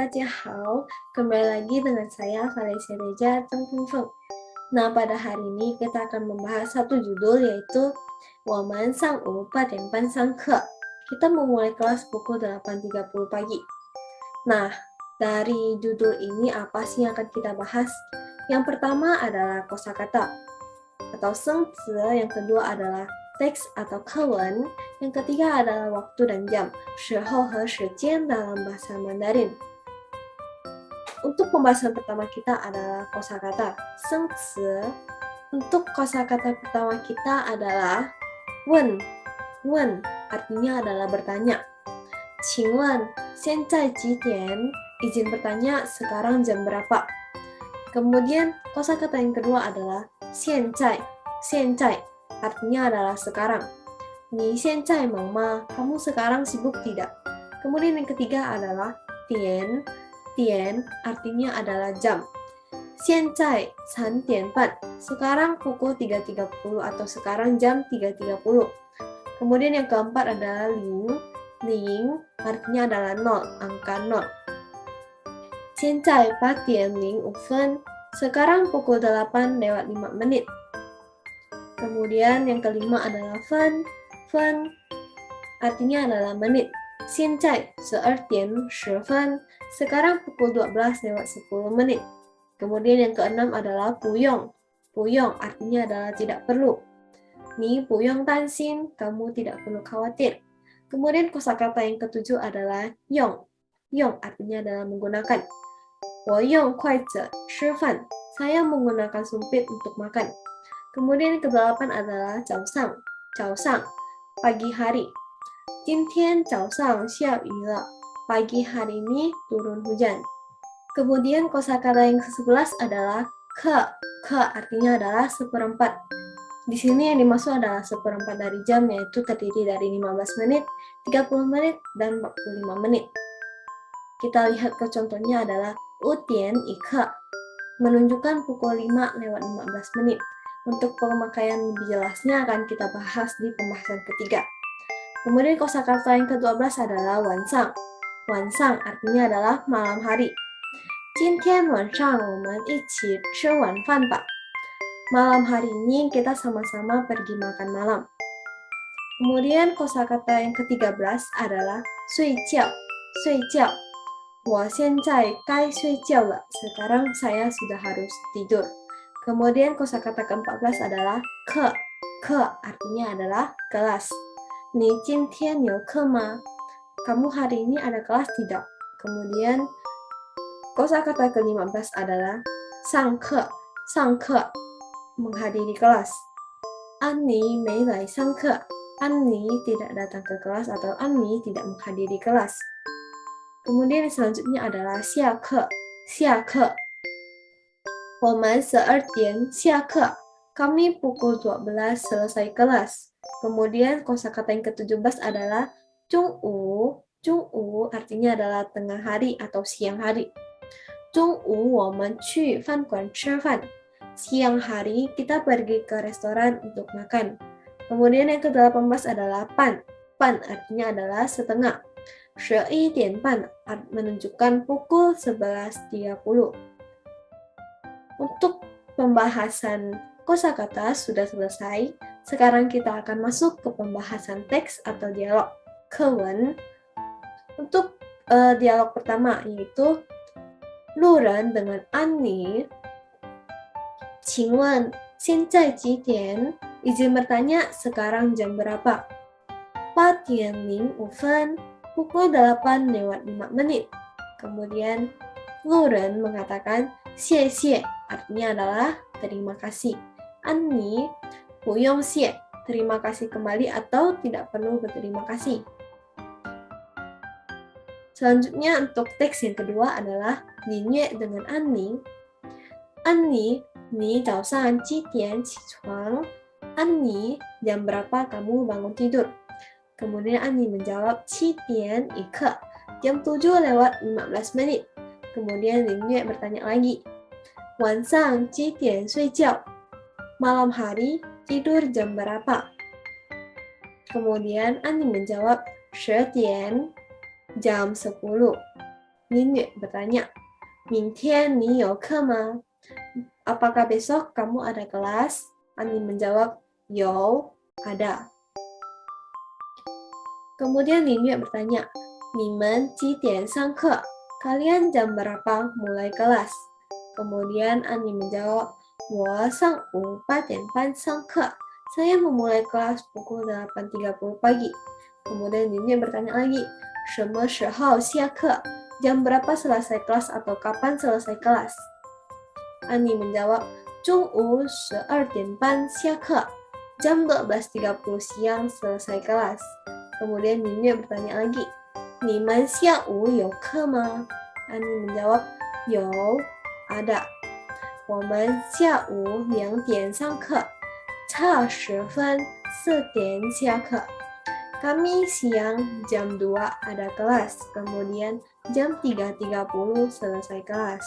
Hao, kembali lagi dengan saya Valencia Reja Teng Feng Feng. Nah, pada hari ini kita akan membahas satu judul yaitu Woman Sang Wu Paten Pan Sang Ke. Kita memulai kelas pukul 8.30 pagi. Nah, dari judul ini apa sih yang akan kita bahas? Yang pertama adalah kosakata atau sengzi, yang kedua adalah teks atau kewen, yang ketiga adalah waktu dan jam, shihou he shijian dalam bahasa Mandarin. Untuk pembahasan pertama kita adalah kosakata sengzi. Untuk kosakata pertama kita adalah wen. Wen artinya adalah bertanya. Qingwen, xianzai jidian? Izin bertanya, sekarang jam berapa? Kemudian kosakata yang kedua adalah xianzai. Xianzai artinya adalah sekarang. Ni xianzai mang ma? Kamu sekarang sibuk tidak? Kemudian yang ketiga adalah tian. Tian artinya adalah jam. Xianzai 3:30. Sekarang pukul 3.30 atau sekarang jam 3.30. Kemudian yang keempat adalah ling. Ling artinya adalah 0, angka 0. 现在8:05 分. Sekarang pukul 8:05. Kemudian yang kelima adalah fen. Fen artinya adalah menit. 现在12:10 分. Sekarang pukul 12:10. Kemudian yang keenam adalah puyong. Puyong artinya adalah tidak perlu. Ni puyong tansin, kamu tidak perlu khawatir. Kemudian kosakata yang ketujuh adalah yong. Yong artinya adalah menggunakan. 我用筷子吃饭. Saya menggunakan sumpit untuk makan. Kemudian yang kedelapan adalah 早上. 早上 pagi hari. 今天早上下雨了. Pagi hari ini turun hujan. Kemudian kosakata yang ke-11 adalah ke. Ke artinya adalah seperempat. Di sini yang dimaksud adalah seperempat dari jam, yaitu terdiri dari 15 menit, 30 menit, dan 45 menit. Kita lihat ke contohnya adalah 5:1, menunjukkan pukul 5:15. Untuk pemakaian lebih jelasnya akan kita bahas di pembahasan ketiga. Kemudian kosakata yang ke-12 adalah wansang. Wansang artinya adalah malam hari. 今天晚上我们一起吃晚饭吧. Malam hari ini kita sama-sama pergi makan malam. Kemudian kosakata yang ke-13 adalah 睡觉. 睡觉. 我现在该睡觉了. Sekarang saya sudah harus tidur. Kemudian kosakata ke-14 adalah ke. Ke artinya adalah kelas. 你今天有课吗? Kamu hari ini ada kelas tidak? Kemudian kosakata ke-15 adalah sang ke. Sang ke menghadiri kelas. Anni mei lai sang ke. Anni tidak datang ke kelas atau Anni tidak menghadiri kelas. Kemudian yang selanjutnya adalah xia ke. Xia ke. 我们12点下课. Kami pukul 12 selesai kelas. Kemudian kosakata yang ke-17 adalah 中午. 中午 artinya adalah tengah hari atau siang hari. 中午我们去饭馆吃饭. Siang hari kita pergi ke restoran untuk makan. Kemudian yang ke-18 adalah pan. Pan artinya adalah setengah. 11:30 menunjukkan pukul 11.30. Untuk pembahasan kosakata sudah selesai. Sekarang kita akan masuk ke pembahasan teks atau dialog. Kewen. Untuk dialog pertama yaitu 路人 dengan Annie. 请问现在几点? Izin bertanya, sekarang jam berapa? 8:05 分. Pukul 8:05. Kemudian 路人 mengatakan 谢谢, artinya adalah terima kasih. Annie 不用谢, terima kasih kembali atau tidak perlu berterima kasih. Selanjutnya untuk teks yang kedua adalah Linye dengan Annie. Annie, 你早上几点起床? Annie, jam berapa kamu bangun tidur? Kemudian Annie menjawab 7:01, jam 7:15. Kemudian Linye bertanya lagi, 晚上几点睡觉? Malam hari tidur jam berapa? Kemudian Annie menjawab 10:00, jam 10. Ninyu bertanya, 明天你有课吗? Apakah besok kamu ada kelas? Ani menjawab, 有, ada. Kemudian Ninyu bertanya, 你们几点上课? Kalian jam berapa mulai kelas? Kemudian Ani menjawab, 我上午8点半上课. Saya memulai kelas pukul 8.30 pagi. Kemudian Ninyu bertanya lagi, 什么时候下课? Jam berapa selesai kelas atau kapan selesai kelas? Ani menjawab, 中午12点半下课. Jam 12.30 siang selesai kelas. Kemudian Ninyu bertanya lagi, 你们下午有课吗? Ani menjawab, 有, ada. 我们下午2点上课, 差10分4点下课. Kami siang jam 2 ada kelas, kemudian jam 3.30 selesai kelas.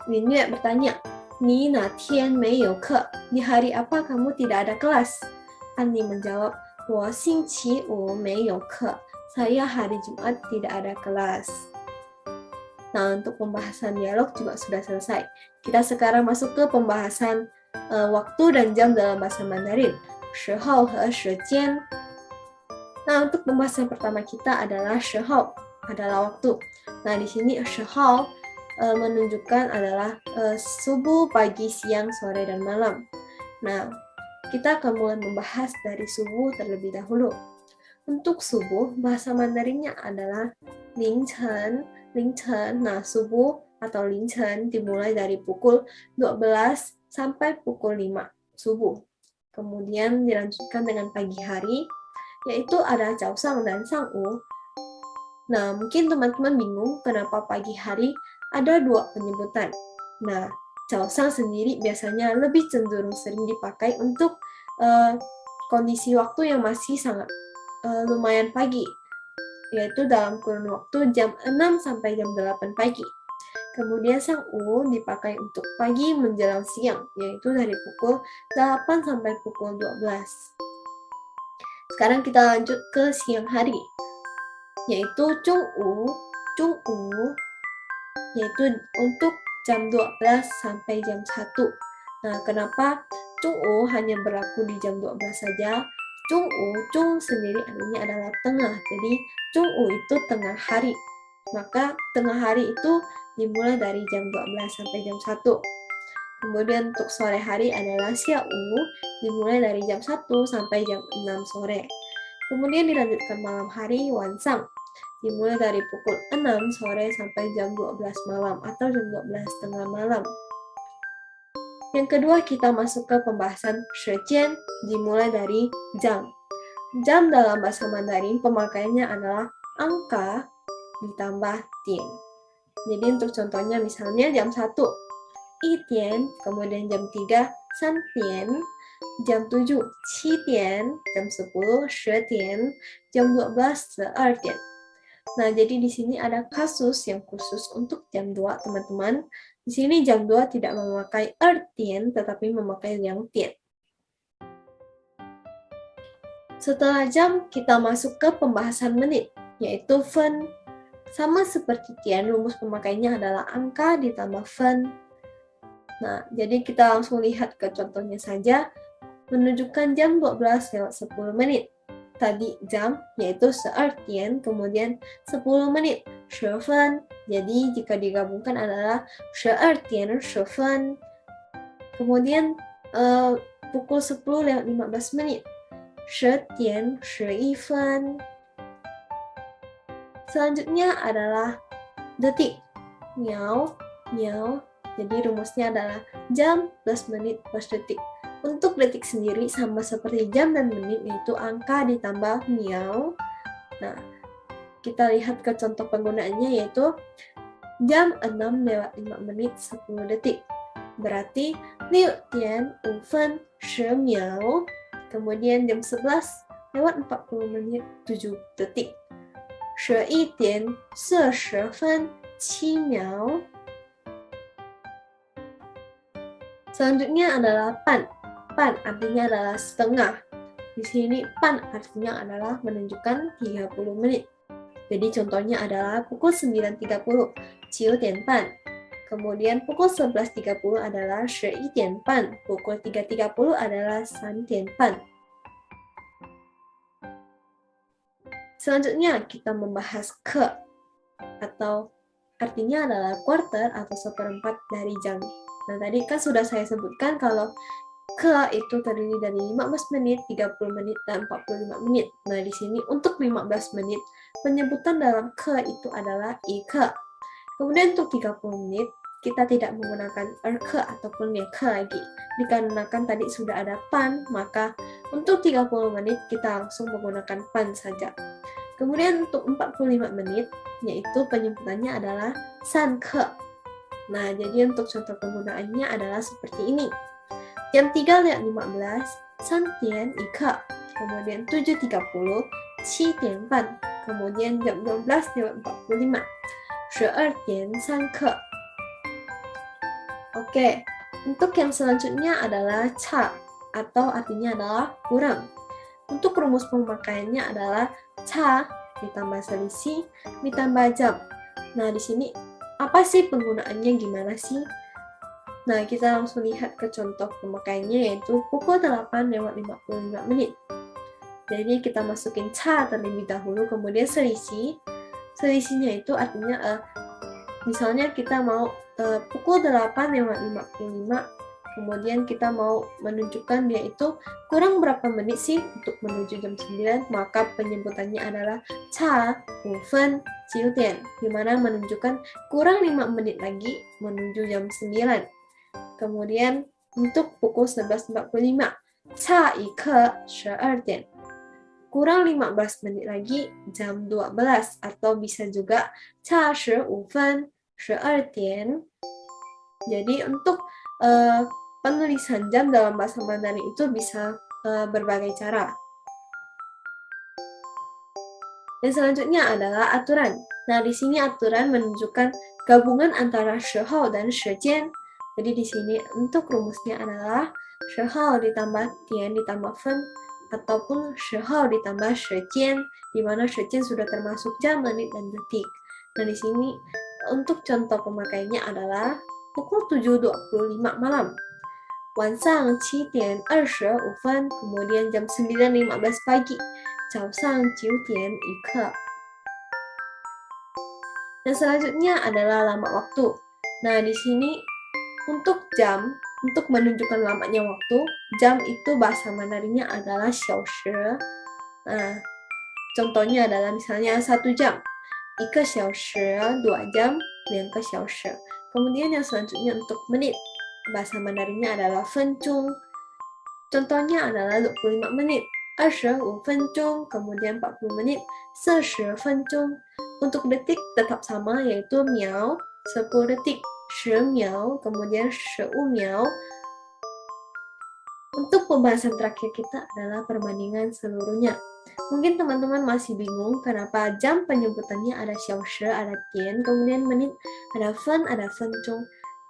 Ninyu bertanya, 你哪天没有课? Di hari apa kamu tidak ada kelas? Ani menjawab, 我星期五没有课. Saya hari Jumat tidak ada kelas. Nah, untuk pembahasan dialog juga sudah selesai. Kita sekarang masuk ke pembahasan waktu dan jam dalam bahasa Mandarin. 时候和时间. Nah, untuk pembahasan pertama kita adalah 时候, adalah waktu. Nah, di sini 时候menunjukkan adalah subuh, pagi, siang, sore, dan malam. Nah, kita akan mulai membahas dari subuh terlebih dahulu. Untuk subuh, bahasa Mandarinnya adalah 凌晨. Nah, subuh atau 凌晨 dimulai dari pukul 12 sampai pukul 5 subuh. Kemudian dilanjutkan dengan pagi hari, yaitu ada 早上 dan 上午. Nah, mungkin teman-teman bingung kenapa pagi hari ada dua penyebutan. Nah, 早上 sendiri biasanya lebih cenderung sering dipakai untuk kondisi waktu yang masih sangat lumayan pagi, yaitu dalam kurun waktu jam 6 sampai jam 8 pagi. Kemudian 上午 dipakai untuk pagi menjelang siang, yaitu dari pukul 8 sampai pukul 12. Sekarang kita lanjut ke siang hari, yaitu 中午, yaitu untuk jam 12 sampai jam 1. Nah, kenapa 中午 hanya berlaku di jam 12 saja? 中午, 中 sendiri artinya adalah tengah, jadi 中午 itu tengah hari. Maka tengah hari itu dimulai dari jam 12 sampai jam 1. Kemudian untuk sore hari adalah 下午, dimulai dari jam 1 sampai jam 6 sore. Kemudian dilanjutkan malam hari, 晚上, dimulai dari pukul 6 sore sampai jam 12 malam atau jam 12 tengah malam. Yang kedua, kita masuk ke pembahasan 时间, dimulai dari jam. Jam dalam bahasa Mandarin pemakaiannya adalah angka ditambah tian. Jadi untuk contohnya misalnya jam 1, 1 tian, kemudian jam 3, 3 tian, jam 7, 7 tian, jam 10, 10 tian, jam 12, 12 tian. Nah, jadi di sini ada kasus yang khusus untuk jam 2, teman-teman. Di sini jam 2 tidak memakai tian, tetapi memakai yang tian. Setelah jam, kita masuk ke pembahasan menit, yaitu fen. Sama seperti tian, rumus pemakaiannya adalah angka ditambah fen. Nah, jadi kita langsung lihat ke contohnya saja, menunjukkan jam 12 lewat 10 menit. Tadi jam, yaitu 12 tian, kemudian 10 menit, 10 fen. Jadi jika digabungkan adalah 12 tian, 10 fen. Kemudian pukul 10 lewat 15 menit, 10 tian, 11 fen. Selanjutnya adalah detik, miao, miao. Jadi rumusnya adalah jam plus menit plus detik. Untuk detik sendiri sama seperti jam dan menit, yaitu angka ditambah miao. Nah, kita lihat ke contoh penggunaannya, yaitu jam 6 lewat 5 menit 10 detik. Berarti 6 tian 5 fen 10 miao. Kemudian jam 11 lewat 40 menit 7 detik. 11点40分7秒. Selanjutnya adalah pan. Pan artinya adalah setengah. Di sini pan artinya adalah menunjukkan 30 menit. Jadi contohnya adalah pukul 9.30, 9:30. Kemudian pukul 11.30 adalah 11:30, pukul 3.30 adalah 3:30. Selanjutnya kita membahas ke, atau artinya adalah quarter atau seperempat dari jam. Nah, tadi kan sudah saya sebutkan kalau ke itu terdiri dari 15 menit, 30 menit, dan 45 menit. Nah, di sini untuk 15 menit, penyebutan dalam ke itu adalah ike. Kemudian untuk 30 menit, kita tidak menggunakan erke ataupun ke lagi. Dikarenakan tadi sudah ada pan, maka untuk 30 menit kita langsung menggunakan pan saja. Kemudian untuk 45 menit, yaitu penyebutannya adalah sanke. Nah, jadi untuk contoh penggunaannya adalah seperti ini. Jam 3:15, 3:一刻. Kemudian 7:30, 7:半. Kemudian jam 12:45, 12:3刻. Oke, untuk yang selanjutnya adalah ca, atau artinya adalah kurang. Untuk rumus pemakaiannya adalah ca ditambah selisih ditambah jam. Nah, di sini apa sih penggunaannya, gimana sih? Nah, kita langsung lihat ke contoh pemakaiannya, yaitu pukul 8:55 menit. Jadi kita masukin ca terlebih dahulu, kemudian selisih. Selisihnya itu artinya misalnya kita mau pukul 8:55, kemudian kita mau menunjukkan dia itu kurang berapa menit sih untuk menuju jam 9, maka penyebutannya adalah ca 5分9点, di mana menunjukkan kurang 5 menit lagi menuju jam 9. Kemudian untuk pukul 11:45, ca 一刻 12点, kurang 15 menit lagi jam 12, atau bisa juga ca 15分 12点. Jadi untuk penulisan jam dalam bahasa Mandarin itu bisa berbagai cara. Dan selanjutnya adalah aturan. Nah, di sini aturan menunjukkan gabungan antara shihou dan shijian. Jadi di sini untuk rumusnya adalah shihou ditambah tian ditambah fen, ataupun shihou ditambah shijian, di mana shijian sudah termasuk jam, menit, dan detik. Nah, di sini untuk contoh pemakaiannya adalah pukul 7:25 malam, 晚上7:25分, kemudian jam 9:15 pagi, 早上9:1刻. Dan selanjutnya adalah lama waktu. Nah, di sini untuk jam, untuk menunjukkan lamanya waktu, jam itu bahasa Mandarinnya adalah 小时. Nah, contohnya adalah misalnya 1 jam, 1个小时, 2 jam, 2个小时. Kemudian yang selanjutnya untuk menit, bahasa Mandarinnya adalah 分钟. Contohnya adalah 25 menit, 25 分钟, kemudian 40 menit, 40 分钟. Untuk detik tetap sama, yaitu miao, 10 detik, 10 miao, kemudian 15 miao. Untuk pembahasan terakhir kita adalah perbandingan seluruhnya. Mungkin teman-teman masih bingung kenapa jam penyebutannya ada 小时, ada tian, kemudian menit ada fen, ada fenjong.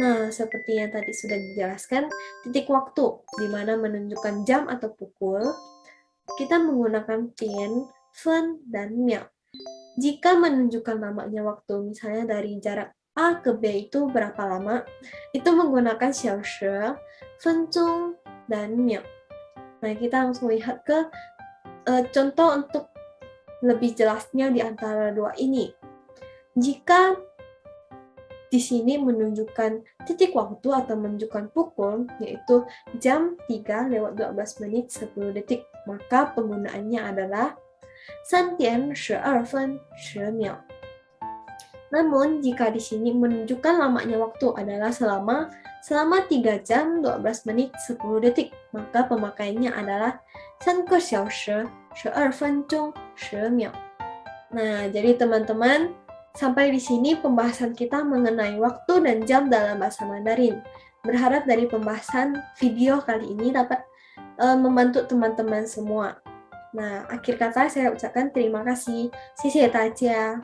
Nah, seperti yang tadi sudah dijelaskan, titik waktu di mana menunjukkan jam atau pukul, kita menggunakan tian, fen, dan miao. Jika menunjukkan lamanya waktu, misalnya dari jarak A ke B itu berapa lama, itu menggunakan 小时, fenjong, dan miao. Nah, kita langsung lihat ke contoh untuk lebih jelasnya di antara dua ini. Jika di sini menunjukkan titik waktu atau menunjukkan pukul, yaitu jam 3:12 menit 10 detik, maka penggunaannya adalah 3:12分 10秒. Namun, jika di sini menunjukkan lamanya waktu adalah selama 3 jam 12 menit 10 detik, maka pemakaiannya adalah 3个小时12分钟 10秒. Nah, jadi teman-teman, sampai di sini pembahasan kita mengenai waktu dan jam dalam bahasa Mandarin. Berharap dari pembahasan video kali ini dapat membantu teman-teman semua. Nah, akhir kata saya ucapkan terima kasih. 谢谢大家.